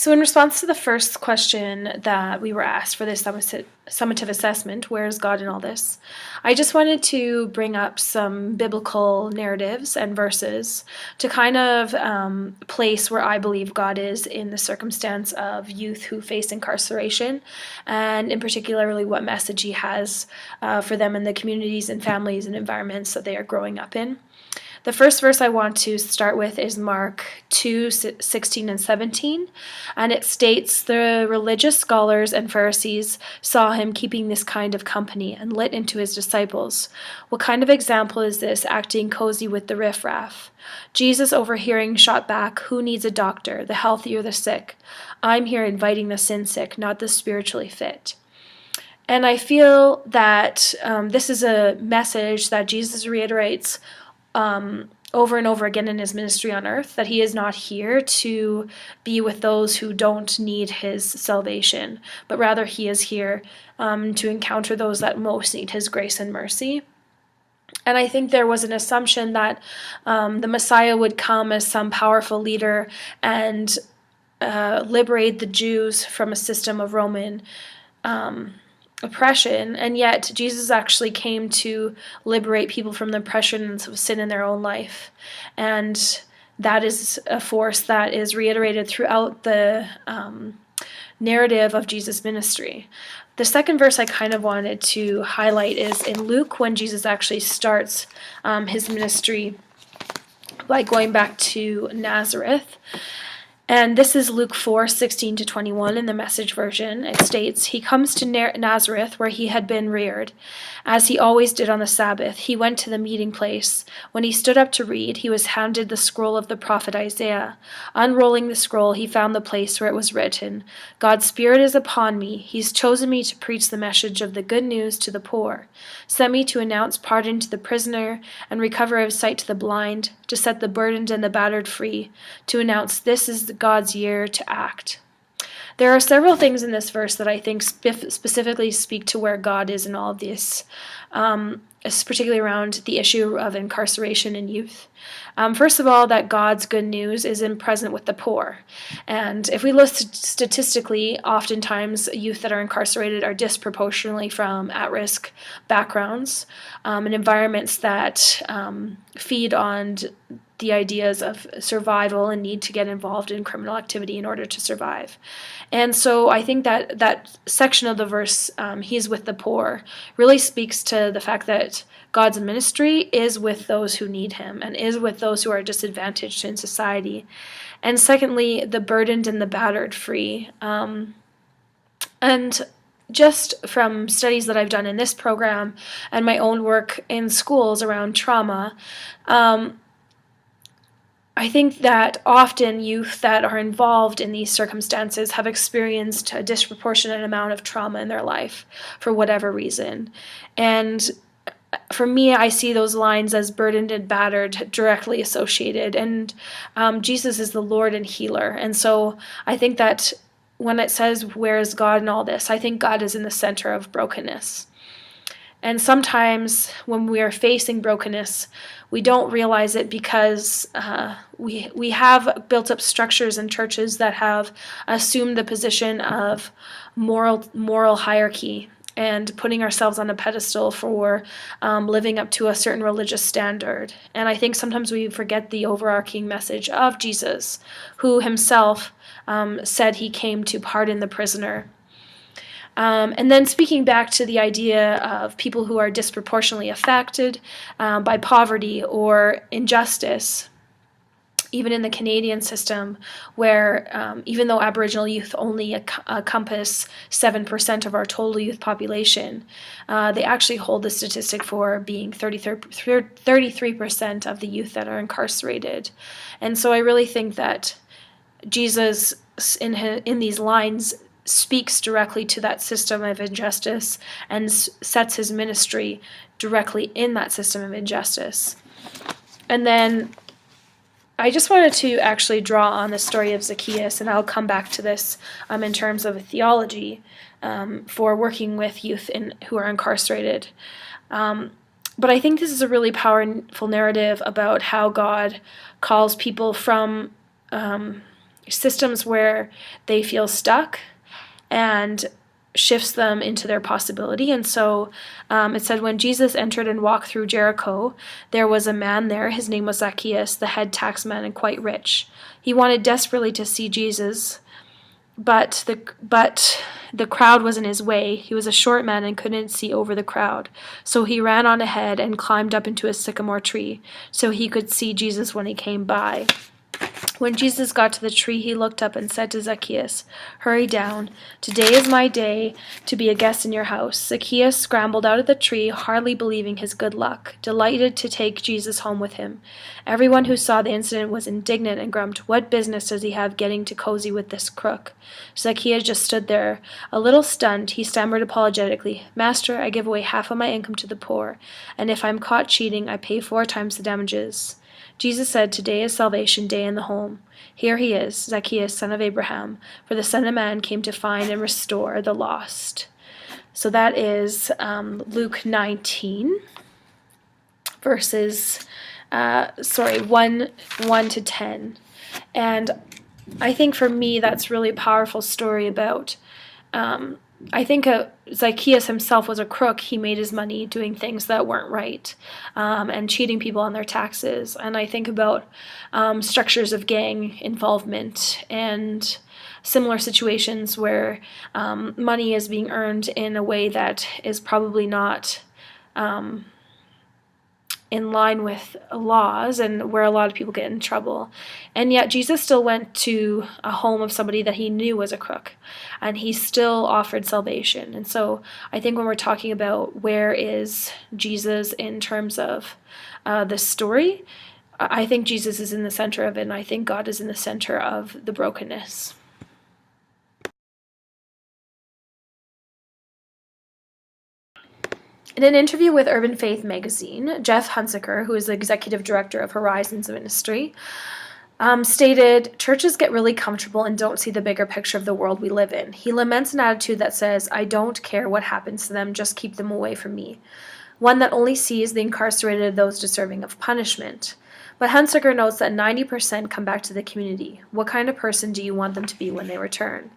So in response to the first question that we were asked for this summative assessment, where is God in all this? I just wanted to bring up some biblical narratives and verses to kind of place where I believe God is in the circumstance of youth who face incarceration, and in particularly what message he has for them in the communities and families and environments that they are growing up in. The first verse I want to start with is Mark 2:16 and 17, and it states, "The religious scholars and Pharisees saw him keeping this kind of company and lit into his disciples. What kind of example is this, acting cozy with the riffraff?" Jesus, overhearing, shot back, "Who needs a doctor, the healthy or the sick? I'm here inviting the sin sick, not the spiritually fit." And I feel that this is a message that Jesus reiterates over and over again in his ministry on earth, that he is not here to be with those who don't need his salvation, but rather he is here to encounter those that most need his grace and mercy. And I think there was an assumption that the Messiah would come as some powerful leader and liberate the Jews from a system of Roman oppression, and yet Jesus actually came to liberate people from the oppression of sin in their own life. And that is a force that is reiterated throughout the narrative of Jesus' ministry. The second verse I kind of wanted to highlight is in Luke, when Jesus actually starts his ministry by going back to Nazareth. And this is Luke 4:16-21 in the Message version. It states, "He comes to Nazareth, where he had been reared. As he always did on the Sabbath, he went to the meeting place. When he stood up to read, he was handed the scroll of the prophet Isaiah. Unrolling the scroll, he found the place where it was written, 'God's Spirit is upon me. He's chosen me to preach the message of the good news to the poor. Sent me to announce pardon to the prisoner and recovery of sight to the blind, to set the burdened and the battered free, to announce this is God's year to act.'" There are several things in this verse that I think specifically speak to where God is in all of this, particularly around the issue of incarceration in youth. First of all, that God's good news is present with the poor. And if we look statistically, oftentimes youth that are incarcerated are disproportionately from at-risk backgrounds and environments that feed on the ideas of survival and need to get involved in criminal activity in order to survive. And so I think that that section of the verse, "He's with the poor," really speaks to the fact that God's ministry is with those who need him and is with those who are disadvantaged in society. And secondly, the burdened and the battered free. And just from studies that I've done in this program and my own work in schools around trauma, I think that often youth that are involved in these circumstances have experienced a disproportionate amount of trauma in their life for whatever reason. And for me, I see those lines as burdened and battered directly associated. And Jesus is the Lord and healer. And so I think that when it says, "Where is God in all this?" I think God is in the center of brokenness. And sometimes when we are facing brokenness, we don't realize it because we have built up structures and churches that have assumed the position of moral hierarchy and putting ourselves on a pedestal for living up to a certain religious standard. And I think sometimes we forget the overarching message of Jesus, who himself said he came to pardon the prisoner. And then speaking back to the idea of people who are disproportionately affected by poverty or injustice, even in the Canadian system, where even though Aboriginal youth only encompass 7% of our total youth population, they actually hold the statistic for being 33% of the youth that are incarcerated. And so I really think that Jesus, in these lines, speaks directly to that system of injustice and sets his ministry directly in that system of injustice. And then I just wanted to actually draw on the story of Zacchaeus, and I'll come back to this in terms of theology for working with youth who are incarcerated. But I think this is a really powerful narrative about how God calls people from systems where they feel stuck and shifts them into their possibility. And so it said, when Jesus entered and walked through Jericho, there was a man there. His name was Zacchaeus, the head taxman and quite rich. He wanted desperately to see Jesus, but the crowd was in his way. He was a short man and couldn't see over the crowd. So he ran on ahead and climbed up into a sycamore tree so he could see Jesus when he came by. When Jesus got to the tree, he looked up and said to Zacchaeus, "Hurry down. Today is my day to be a guest in your house." Zacchaeus scrambled out of the tree, hardly believing his good luck, delighted to take Jesus home with him. Everyone who saw the incident was indignant and grumped, "What business does he have getting to cozy with this crook?" Zacchaeus just stood there, a little stunned. He stammered apologetically, "Master, I give away half of my income to the poor, and if I'm caught cheating, I pay 4 times the damages." Jesus said, "Today is salvation day in the home. Here he is, Zacchaeus, son of Abraham, for the Son of Man came to find and restore the lost." So that is Luke 19, verses 1 to 10. And I think for me that's really a powerful story about I think Zacchaeus himself was a crook. He made his money doing things that weren't right, and cheating people on their taxes. And I think about structures of gang involvement and similar situations where money is being earned in a way that is probably not in line with laws, and where a lot of people get in trouble. And yet Jesus still went to a home of somebody that he knew was a crook, and he still offered salvation. And so I think when we're talking about where is Jesus in terms of the story, I think Jesus is in the center of it, and I think God is in the center of the brokenness. In an interview with Urban Faith magazine, Jeff Hunsaker, who is the executive director of Horizons Ministry, stated, "Churches get really comfortable and don't see the bigger picture of the world we live in. He laments an attitude that says, 'I don't care what happens to them, just keep them away from me.' One that only sees the incarcerated those deserving of punishment." But Hunsaker notes that 90% come back to the community. What kind of person do you want them to be when they return?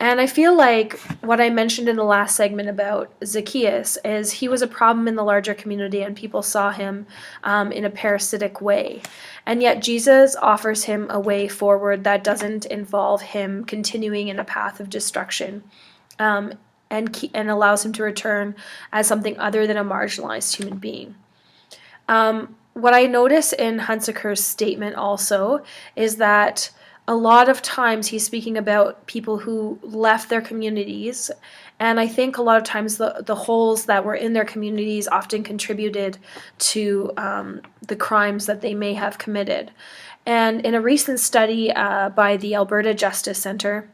And I feel like what I mentioned in the last segment about Zacchaeus is he was a problem in the larger community, and people saw him in a parasitic way. And yet Jesus offers him a way forward that doesn't involve him continuing in a path of destruction, and allows him to return as something other than a marginalized human being. What I notice in Hunsaker's statement also is that a lot of times he's speaking about people who left their communities, and I think a lot of times the holes that were in their communities often contributed to the crimes that they may have committed. And in a recent study by the Alberta Justice Centre,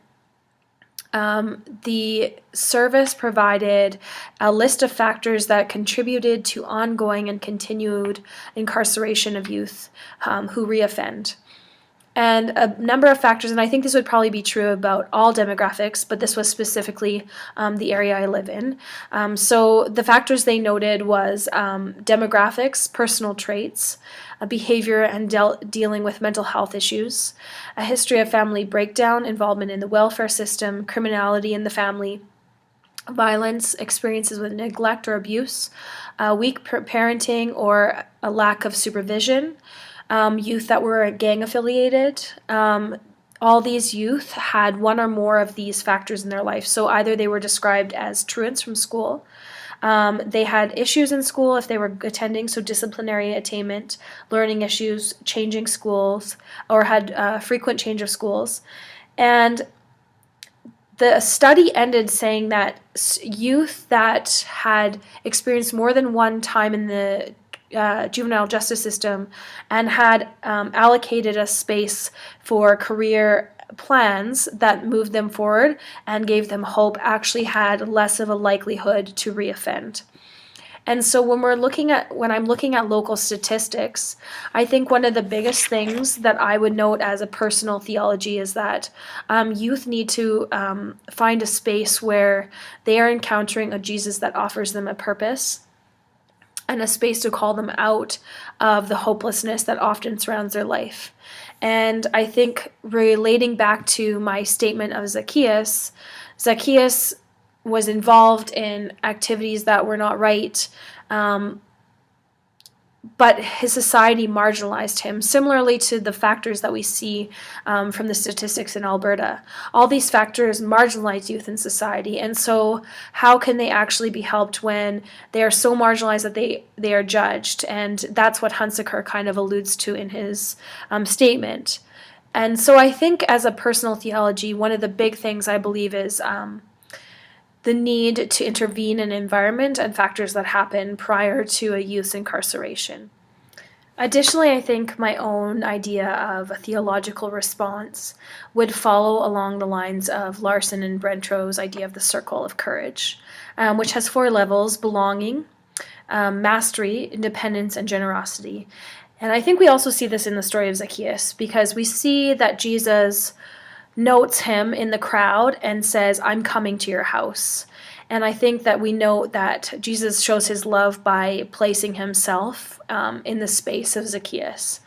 the service provided a list of factors that contributed to ongoing and continued incarceration of youth who reoffend. And a number of factors, and I think this would probably be true about all demographics, but this was specifically the area I live in. So the factors they noted was demographics, personal traits, behavior and dealing with mental health issues, a history of family breakdown, involvement in the welfare system, criminality in the family, violence, experiences with neglect or abuse, weak parenting or a lack of supervision, youth that were gang affiliated. All these youth had one or more of these factors in their life. So either they were described as truants from school, they had issues in school if they were attending, so disciplinary attainment, learning issues, changing schools, or had frequent change of schools. And the study ended saying that youth that had experienced more than one time in the juvenile justice system and had allocated a space for career plans that moved them forward and gave them hope actually had less of a likelihood to reoffend. And so when I'm looking at local statistics, I think one of the biggest things that I would note as a personal theology is that youth need to find a space where they are encountering a Jesus that offers them a purpose, and a space to call them out of the hopelessness that often surrounds their life. And I think relating back to my statement of Zacchaeus, Zacchaeus was involved in activities that were not right, but his society marginalized him, similarly to the factors that we see from the statistics in Alberta. All these factors marginalize youth in society, and so how can they actually be helped when they are so marginalized that they are judged? And that's what Hunsaker kind of alludes to in his statement. And so I think as a personal theology, one of the big things I believe is the need to intervene in environment and factors that happen prior to a youth's incarceration. Additionally, I think my own idea of a theological response would follow along the lines of Larson and Brentro's idea of the circle of courage, which has 4 levels: belonging, mastery, independence, and generosity. And I think we also see this in the story of Zacchaeus, because we see that Jesus notes him in the crowd and says, "I'm coming to your house." And I think that we know that Jesus shows his love by placing himself in the space of Zacchaeus.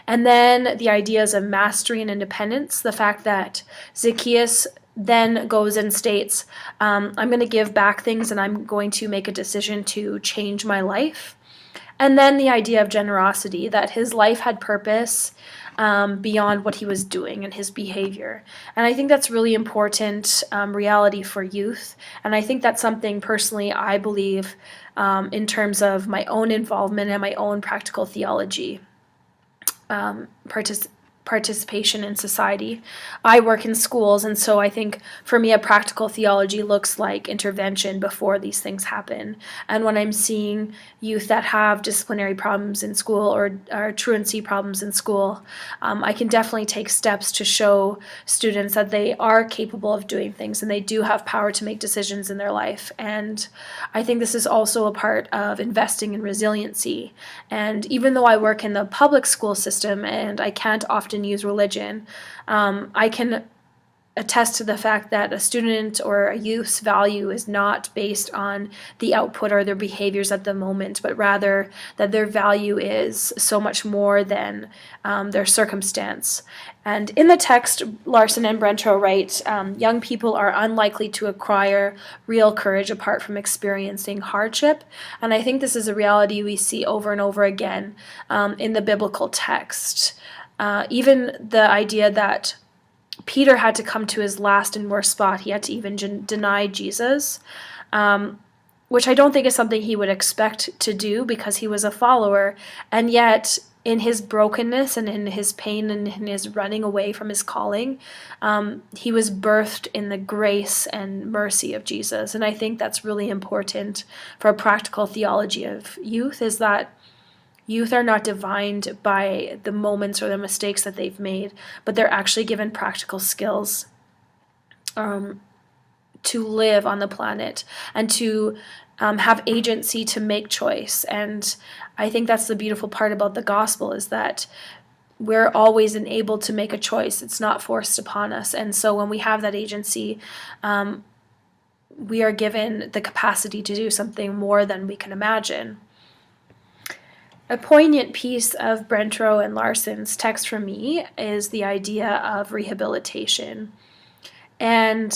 And then the ideas of mastery and independence, the fact that Zacchaeus then goes and states, I'm going to give back things and I'm going to make a decision to change my life. And then the idea of generosity, that his life had purpose beyond what he was doing and his behavior. And I think that's really important reality for youth. And I think that's something personally I believe in terms of my own involvement and my own practical theology participation in society. I work in schools, and so I think for me a practical theology looks like intervention before these things happen. And when I'm seeing youth that have disciplinary problems in school or truancy problems in school, I can definitely take steps to show students that they are capable of doing things and they do have power to make decisions in their life. And I think this is also a part of investing in resiliency. And even though I work in the public school system and I can't often use religion, I can attest to the fact that a student or a youth's value is not based on the output or their behaviors at the moment, but rather that their value is so much more than their circumstance. And in the text, Larson and Brentro write, young people are unlikely to acquire real courage apart from experiencing hardship. And I think this is a reality we see over and over again in the biblical text. Even the idea that Peter had to come to his last and worst spot. He had to even deny Jesus, which I don't think is something he would expect to do because he was a follower. And yet, in his brokenness and in his pain and in his running away from his calling, he was birthed in the grace and mercy of Jesus. And I think that's really important for a practical theology of youth, is that youth are not defined by the moments or the mistakes that they've made, but they're actually given practical skills to live on the planet and to have agency to make choice. And I think that's the beautiful part about the gospel, is that we're always enabled to make a choice. It's not forced upon us. And so when we have that agency, we are given the capacity to do something more than we can imagine. A poignant piece of Brentro and Larson's text for me is the idea of rehabilitation. And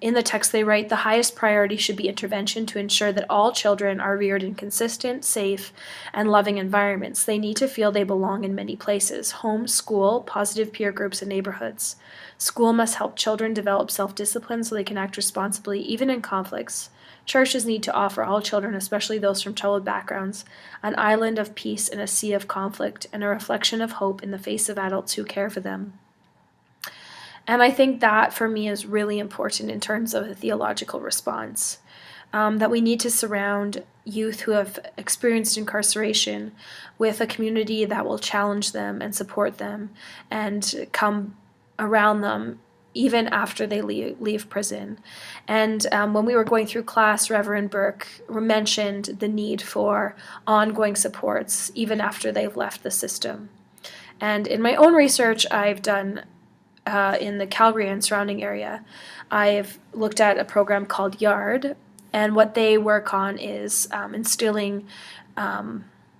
in the text they write, the highest priority should be intervention to ensure that all children are reared in consistent, safe, and loving environments. They need to feel they belong in many places: home, school, positive peer groups, and neighborhoods. School must help children develop self-discipline so they can act responsibly, even in conflicts. Churches need to offer all children, especially those from troubled backgrounds, an island of peace in a sea of conflict and a reflection of hope in the face of adults who care for them. And I think that for me is really important in terms of a theological response, that we need to surround youth who have experienced incarceration with a community that will challenge them and support them and come around them even after they leave prison. And when we were going through class, Reverend Burke mentioned the need for ongoing supports even after they've left the system. And in my own research I've done in the Calgary and surrounding area, I've looked at a program called YARD, and what they work on is instilling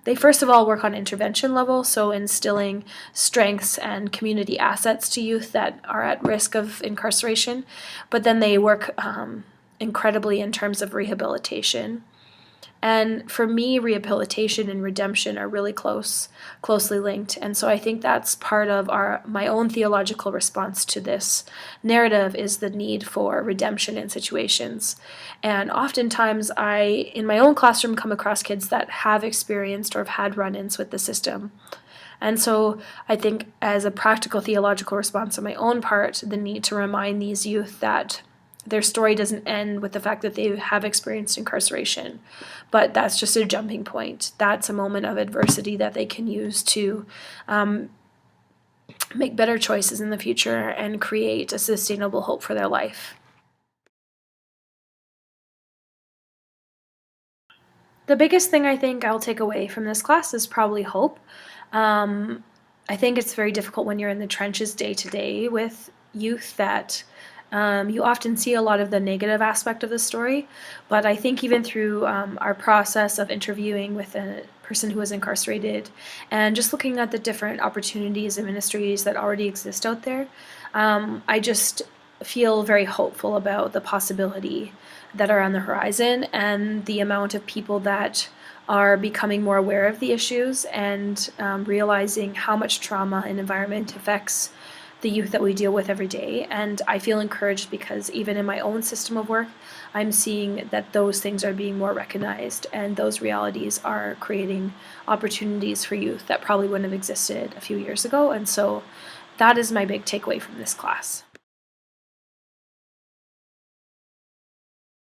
they first of all work on intervention level, so instilling strengths and community assets to youth that are at risk of incarceration, but then they work incredibly in terms of rehabilitation. And for me, rehabilitation and redemption are really closely linked. And so I think that's part of my own theological response to this narrative is the need for redemption in situations. And oftentimes I, in my own classroom, come across kids that have experienced or have had run-ins with the system. And so I think as a practical theological response on my own part, the need to remind these youth that their story doesn't end with the fact that they have experienced incarceration, but that's just a jumping point. That's a moment of adversity that they can use to make better choices in the future and create a sustainable hope for their life. The biggest thing I think I'll take away from this class is probably hope. I think it's very difficult when you're in the trenches day to day with youth that you often see a lot of the negative aspect of the story, but I think even through our process of interviewing with a person who was incarcerated and just looking at the different opportunities and ministries that already exist out there, I just feel very hopeful about the possibility that are on the horizon and the amount of people that are becoming more aware of the issues and realizing how much trauma and environment affects the youth that we deal with every day. And I feel encouraged because even in my own system of work, I'm seeing that those things are being more recognized and those realities are creating opportunities for youth that probably wouldn't have existed a few years ago. And so that is my big takeaway from this class.